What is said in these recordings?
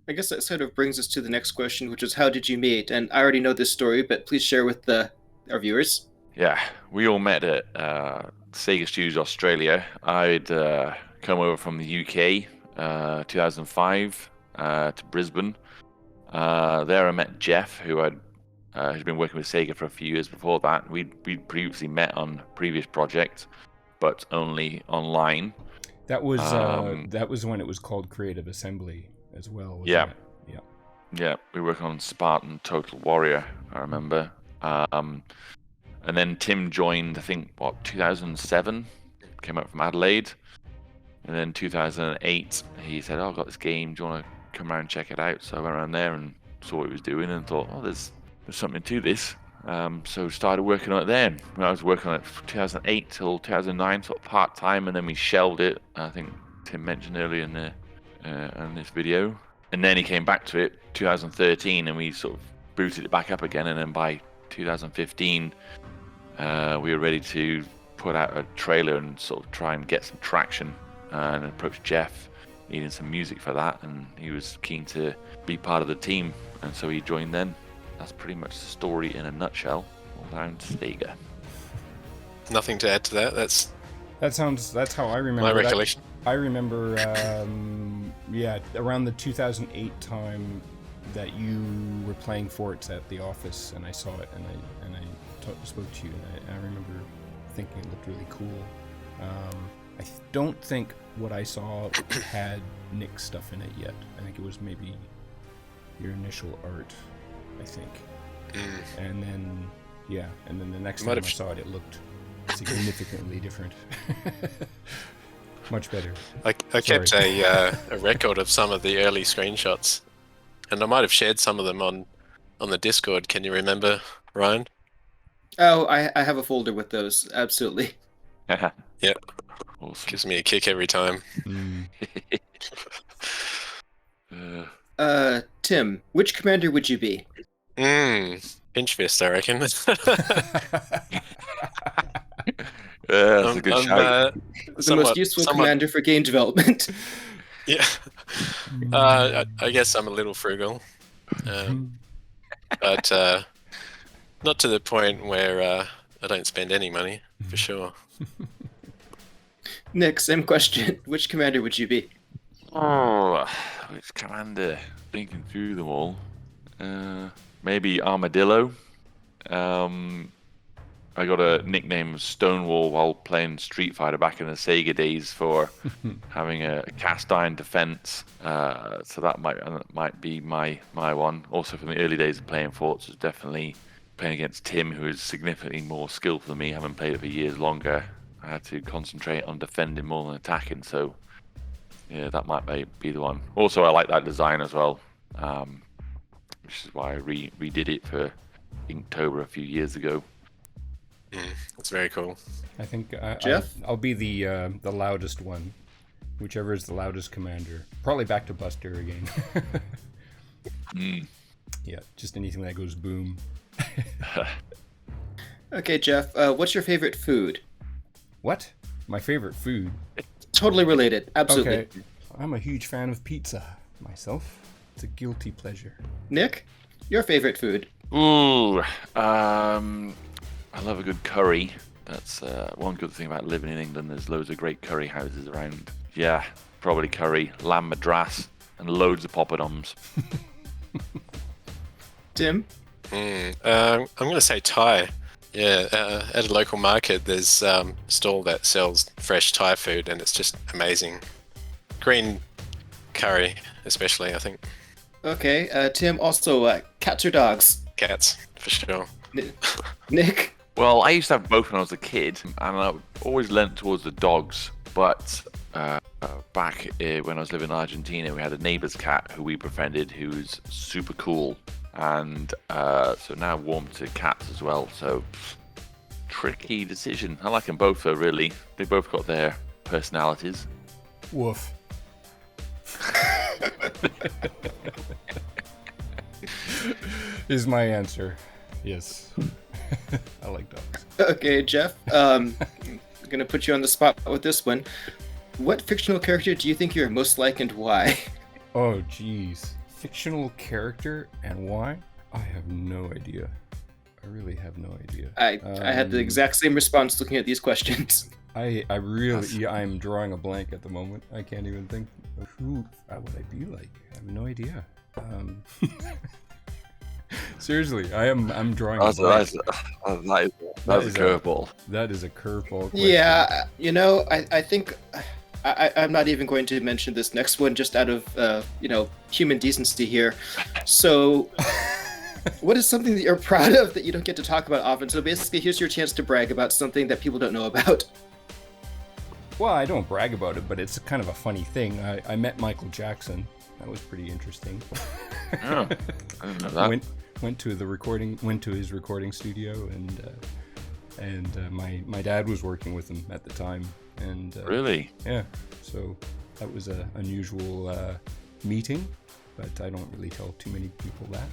I guess that sort of brings us to the next question, which is how did you meet? And I already know this story, but please share with our viewers. Yeah, we all met at Sega Studios Australia. I'd come over from the UK 2005 to Brisbane. There I met Jeff, who had been working with Sega for a few years before that. We'd previously met on previous projects, but only online. That was when it was called Creative Assembly as well, wasn't Yeah. it? Yeah. Yeah, we worked on Spartan Total Warrior, I remember. And then Tim joined, I think, 2007? Came out from Adelaide. And then 2008, he said, I've got this game, do you want to come around and check it out? So I went around there and saw what he was doing and thought, there's something to this. So started working on it then. I was working on it from 2008 till 2009, sort of part-time, and then we shelved it. I think Tim mentioned earlier in this video. And then he came back to it 2013, and we sort of booted it back up again. And then by 2015, we were ready to put out a trailer and sort of try and get some traction. And approached Jeff, needing some music for that, and he was keen to be part of the team. And so he joined then. That's pretty much the story in a nutshell, all down to Sega. Nothing to add to that. That's how I remember my recollection. I remember, around the 2008 time that you were playing FORTS at the office, and I saw it, and I spoke to you, and I remember thinking it looked really cool. I don't think what I saw had Nick's stuff in it yet. I think it was maybe your initial art, I think. And then the next time I saw it, it looked significantly different. Much better. I kept a record of some of the early screenshots, and I might have shared some of them on the Discord. Can you remember, Ryan? Oh, I have a folder with those, absolutely. Yep. Awesome. Gives me a kick every time. Tim, which commander would you be? Pinch fist, I reckon. That's a good shout. The most useful commander for game development. Yeah. I guess I'm a little frugal. But not to the point where I don't spend any money, for sure. Nick, same question. Which commander would you be? Which commander? Thinking through them all. Maybe Armadillo. I got a nickname Stonewall while playing Street Fighter back in the Sega days for having a cast iron defense. So that might be my one. Also from the early days of playing FORTS, was definitely playing against Tim, who is significantly more skillful than me, having played it for years longer. I had to concentrate on defending more than attacking, so yeah, that might be the one. Also, I like that design as well, which is why I redid it for Inktober a few years ago. That's very cool. I think Jeff? I'll be the loudest one, whichever is the loudest commander. Probably back to Buster again. Yeah, just anything that goes boom. Okay, Jeff, what's your favorite food? What? My favorite food? Totally related, absolutely. Okay, I'm a huge fan of pizza myself. It's a guilty pleasure. Nick, your favorite food? Ooh, I love a good curry. That's one good thing about living in England. There's loads of great curry houses around. Yeah, probably curry, lamb madras, and loads of poppadoms. Tim? I'm going to say Thai. Yeah, at a local market, there's a stall that sells fresh Thai food, and it's just amazing. Green curry, especially, I think. Okay, Tim, also cats or dogs? Cats, for sure. Nick? Well, I used to have both when I was a kid, and I always leant towards the dogs. But back when I was living in Argentina, we had a neighbor's cat who we befriended, who was super cool. And so now warm to cats as well. So tricky decision. I like them both though, really. They both got their personalities. Woof. Is my answer. Yes. I like dogs. Okay, Jeff. I'm going to put you on the spot with this one. What fictional character do you think you're most like and why? Oh, geez. Fictional character and why? I have no idea. I really have no idea. I had the exact same response looking at these questions. I really, I'm drawing a blank at the moment. I can't even think of who would I be like. I have no idea. Seriously, I'm drawing a blank. That's a curveball. That is a curveball question. Yeah, I think I'm not even going to mention this next one just out of human decency here. So, what is something that you're proud of that you don't get to talk about often? So basically, here's your chance to brag about something that people don't know about. Well, I don't brag about it, but it's kind of a funny thing. I met Michael Jackson. That was pretty interesting. Oh, I didn't know that. Went to his recording studio, and my dad was working with him at the time. And Really? Yeah. So that was an unusual meeting, but I don't really tell too many people that.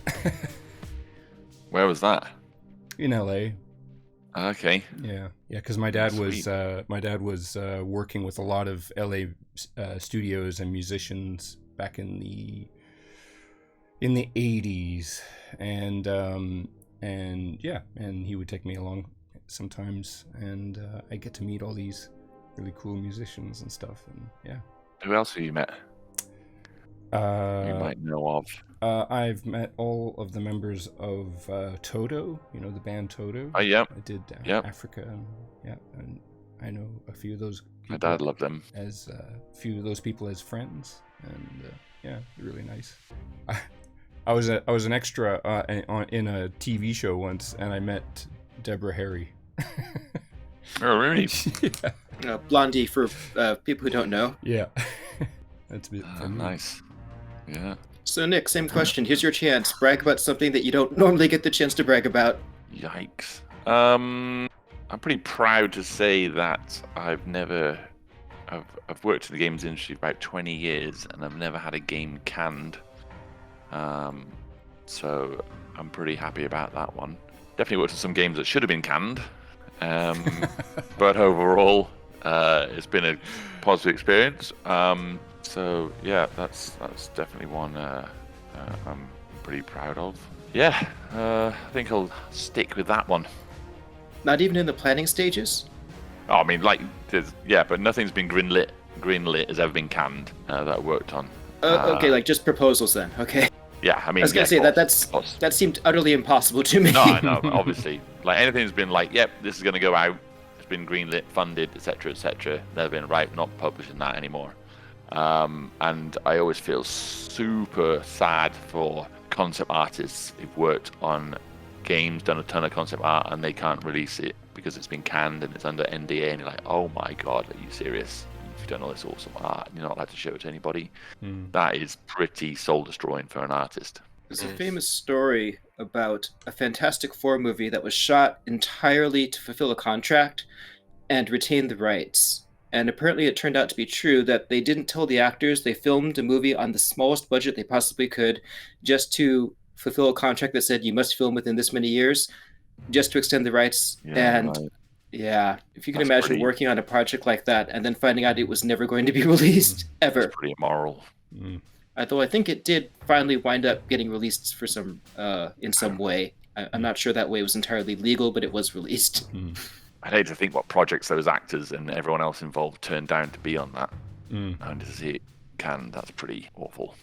Where was that? In LA. Okay. Yeah, because my dad Sweet. was working with a lot of LA studios and musicians back in the 80s, and he would take me along sometimes, and I get to meet all these really cool musicians and stuff, and yeah. Who else have you met? You might know of. I've met all of the members of Toto, the band Toto. Oh, yeah. I did Yep. Africa, and I know a few of those people. My dad loved them. As a few of those people as friends, and they're really nice. I was an extra in a TV show once, and I met Deborah Harry. Oh, really? Yeah. Blondie for people who don't know. Yeah. That's a bit funny. Nice. Yeah. So Nick, same question. Here's your chance. Brag about something that you don't normally get the chance to brag about. Yikes. I'm pretty proud to say that I've worked in the games industry for about 20 years, and I've never had a game canned. So I'm pretty happy about that one. Definitely worked on some games that should have been canned. But overall, it's been a positive experience. So yeah, that's definitely one I'm pretty proud of. Yeah, I think I'll stick with that one. Not even in the planning stages? Oh, I mean, but nothing's been greenlit has ever been canned that I worked on. Okay, like just proposals then. Okay. Yeah, I mean, I was gonna say that seemed utterly impossible to me. No, obviously, like anything's been like, yep, this is gonna go out. It's been greenlit, funded, etc., etc. Never been right. We're not publishing that anymore. And I always feel super sad for concept artists who've worked on games, done a ton of concept art, and they can't release it because it's been canned and it's under NDA. And you're like, oh my god, are you serious? You've done all this awesome art, and you're not allowed to show it to anybody. That is pretty soul-destroying for an artist. There's a famous story about a Fantastic Four movie that was shot entirely to fulfill a contract and retain the rights. And apparently it turned out to be true that they didn't tell the actors. They filmed a movie on the smallest budget they possibly could just to fulfill a contract that said you must film within this many years, just to extend the rights. Yeah, if you can imagine working on a project like that and then finding out it was never going to be released ever. It's pretty immoral. Although I think it did finally wind up getting released for some in some way. I'm not sure that way was entirely legal, but it was released. I'd hate to think what projects those actors and everyone else involved turned down to be on that. And to see it canned, that's pretty awful.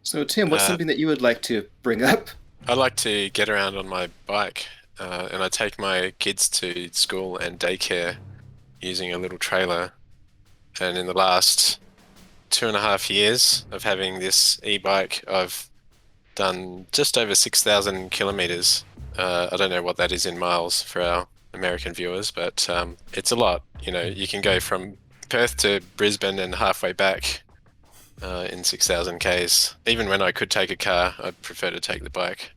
So Tim, what's something that you would like to bring up? I like to get around on my bike, and I take my kids to school and daycare using a little trailer. And in the last 2.5 years of having this e-bike, I've done just over 6,000 kilometers. I don't know what that is in miles for our American viewers, but it's a lot. You can go from Perth to Brisbane and halfway back in 6,000 Ks. Even when I could take a car, I'd prefer to take the bike.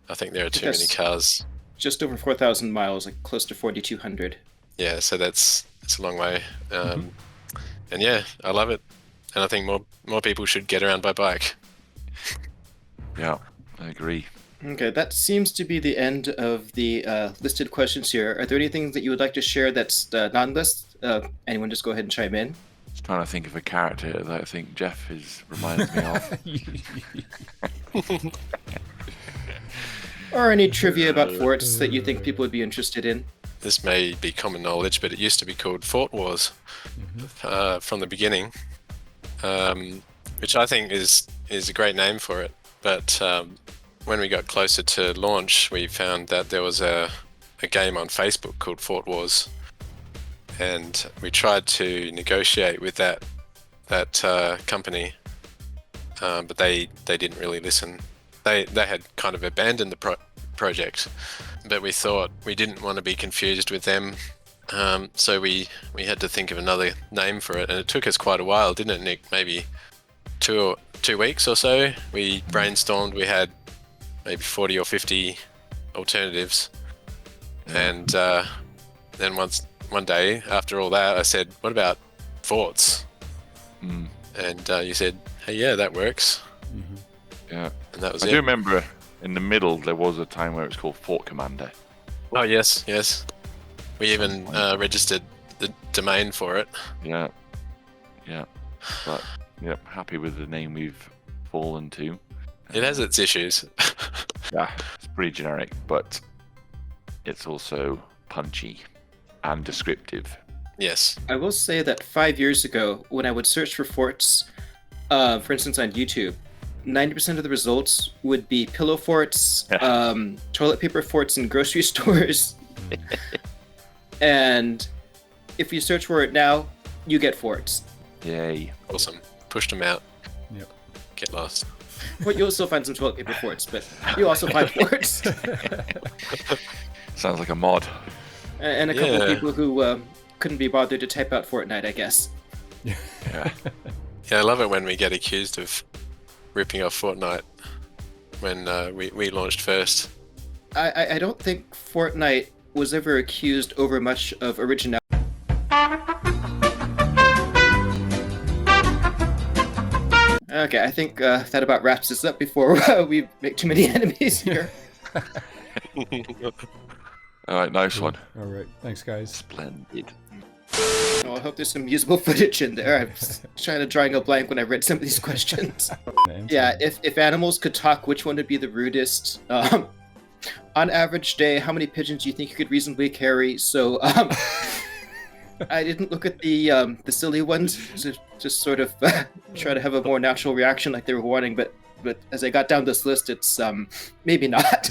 I think there are too many cars. Just over 4,000 miles, like close to 4,200. Yeah, so it's a long way. And yeah, I love it. And I think more people should get around by bike. Yeah, I agree. Okay, that seems to be the end of the listed questions here. Are there anything that you would like to share that's non-list? Anyone just go ahead and chime in. trying to think of a character that I think Jeff reminds me of. Or any trivia about forts that you think people would be interested in. This may be common knowledge, but it used to be called Fort Wars from the beginning, which I think is a great name for it. But when we got closer to launch, we found that there was a game on Facebook called Fort Wars, and we tried to negotiate with that company, but they didn't really listen. They had kind of abandoned the project, but we thought we didn't want to be confused with them, so we had to think of another name for it, and it took us quite a while, didn't it, Nick? Maybe 2 weeks or so. We brainstormed. We had maybe 40 or 50 alternatives, and then one day after all that, I said, "What about Forts?" And you said, "Hey, yeah, that works." Yeah, and that was I it. do remember in the middle there was a time where it was called Fort Commander. Oh yes. We even registered the domain for it. Yeah. But happy with the name we've fallen to. It has its issues. Yeah, it's pretty generic, but it's also punchy and descriptive. Yes. I will say that 5 years ago, when I would search for forts, for instance on YouTube, 90% of the results would be pillow forts, toilet paper forts in grocery stores. And if you search for it now, you get forts. Yay. Awesome. Pushed them out. Yep. Get lost. Well, you'll still find some toilet paper forts, but you also find forts. Sounds like a mod. And a couple of people who couldn't be bothered to type out Fortnite, I guess. Yeah. Yeah, I love it when we get accused of ripping off Fortnite when we launched first. I don't think Fortnite was ever accused over much of originality. Okay, I think that about wraps this up before we make too many enemies here. All right, nice one. All right, thanks, guys. Splendid. Oh, I hope there's some usable footage in there. I was trying to drawing a blank when I read some of these questions. Yeah, if animals could talk, which one would be the rudest? On average day, how many pigeons do you think you could reasonably carry? So, I didn't look at the silly ones, just sort of try to have a more natural reaction like they were wanting, but as I got down this list, it's maybe not.